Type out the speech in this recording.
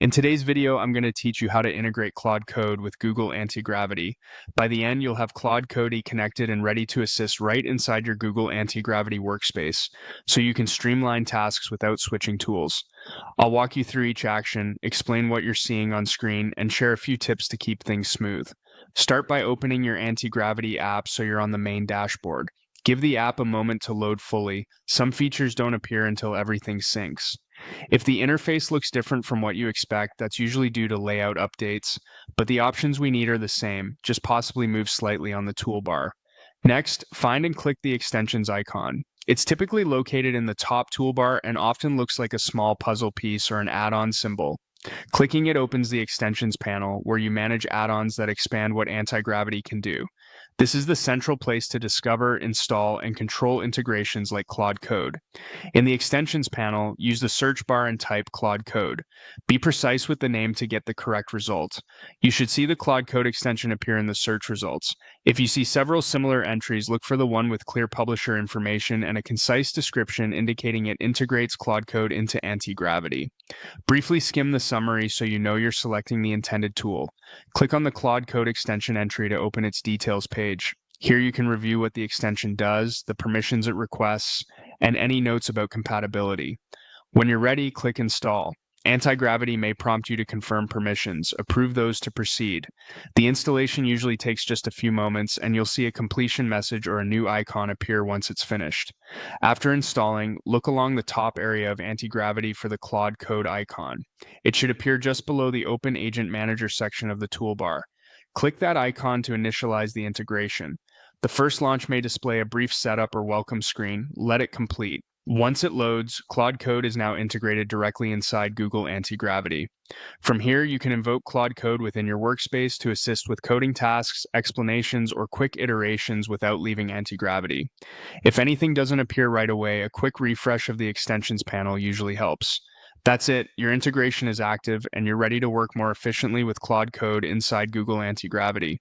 In today's video, I'm going to teach you how to integrate Claude Code with Google Antigravity. By the end, you'll have Claude Code connected and ready to assist right inside your Google Antigravity workspace, so you can streamline tasks without switching tools. I'll walk you through each action, explain what you're seeing on screen, and share a few tips to keep things smooth. Start by opening your Antigravity app so you're on the main dashboard. Give the app a moment to load fully. Some features don't appear until everything syncs. If the interface looks different from what you expect, that's usually due to layout updates, but the options we need are the same, just possibly moved slightly on the toolbar. Next, find and click the extensions icon. It's typically located in the top toolbar and often looks like a small puzzle piece or an add-on symbol. Clicking it opens the extensions panel where you manage add-ons that expand what Antigravity can do. This is the central place to discover, install, and control integrations like Claude Code. In the extensions panel, use the search bar and type Claude Code. Be precise with the name to get the correct result. You should see the Claude Code extension appear in the search results. If you see several similar entries, look for the one with clear publisher information and a concise description indicating it integrates Claude Code into Antigravity. Briefly skim the summary so you know you're selecting the intended tool. Click on the Claude Code extension entry to open its details page. Here you can review what the extension does, the permissions it requests, and any notes about compatibility. When you're ready, click Install. Antigravity may prompt you to confirm permissions. Approve those to proceed. The installation usually takes just a few moments, and you'll see a completion message or a new icon appear once it's finished. After installing, look along the top area of Antigravity for the Claude Code icon. It should appear just below the Open Agent Manager section of the toolbar. Click that icon to initialize the integration. The first launch may display a brief setup or welcome screen. Let it complete. Once it loads, Claude Code is now integrated directly inside Google Antigravity. From here, you can invoke Claude Code within your workspace to assist with coding tasks, explanations, or quick iterations without leaving Antigravity. If anything doesn't appear right away, a quick refresh of the extensions panel usually helps. That's it, your integration is active and you're ready to work more efficiently with Claude Code inside Google Antigravity.